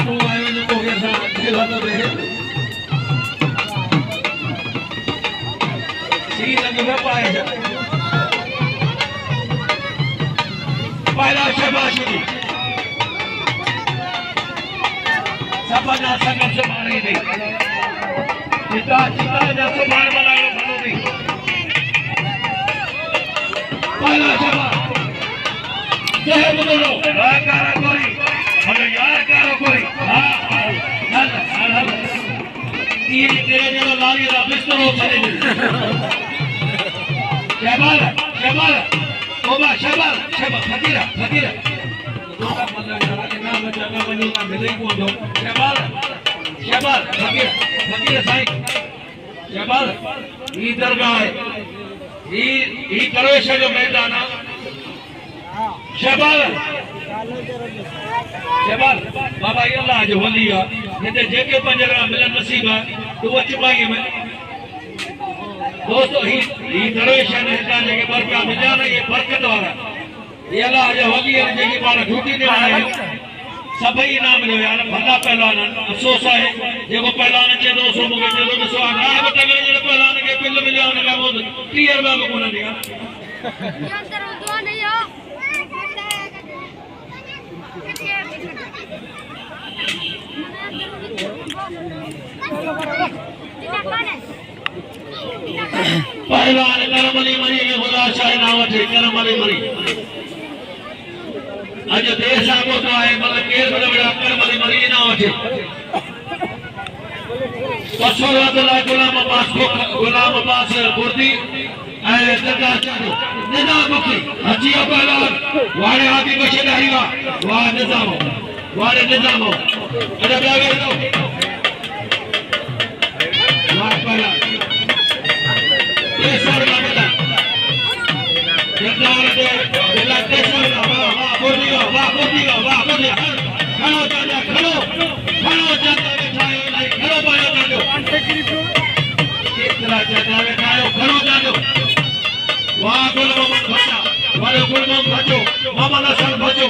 तू आयो न को के साथ खेला तो दे सी लग में पाए जा पहला शाबाशी दी सबना संगत से मारी दी चिता चिता जा सुभान बनायो भलो दी पहला शाबाश जय बोलो आकारा कोरी अरे यार कारो कोरी हां चल चल ये तेरे जो लाली दा बिस्तर हो चले शबाल शबाल ओबा शबाल शबाल फकीरा फकीरा दोका मतलब के नाम जगह बनी ना मिले को दो शबाल शबाल फकीरा फकीरा साईं शबाल ई दरगाह है ई करोश जो मैदान है शबाल शबाल बाबा अल्लाह जो वली है जिते जेके पंजरा मिलन नसीब है तो वो चुपाई में दोस्तों ही दरवेश है का जेके बरका मिला ना ये बरकत वाला ये अल्लाह जो वली है जेके पाण ड्यूटी दे आए सभई इनाम जो यार भला पहलवान अफसोस है जेको पहलवान चे 200 मुके चे 200 ना है तगड़े जे पहलवान के पिल मिलिया उन का वो 30 रुपया में कोन दिया अंदर दुआ नहीं हो पहलवान करमली मरी के खुदा शाह ना वठे करमली मरी अज देश आगो तो आए मतलब केस बड़ा बड़ा करमली मरी ना वठे पछोला गुलाम अब्बास बुर्दी ए सरदार चाचो निजाम मुखी हजिया पहलवान वाड़े हाथी बशेदारी वाह निजाम वाड़े निजाम अरे ब्यागे दो वाह पहलवान ये सरदार बेटा सरदार दे बेला देशो वाह बुर्दी खड़ो जाना खड़ो जाता बैठायो नहीं खड़ो पायो जानो इतना जाता बैठायो खड़ो जानो वाह गुल मोहम्मद भट्टा वाले गुल मोहम्मद भजो मोहम्मद हसन भजो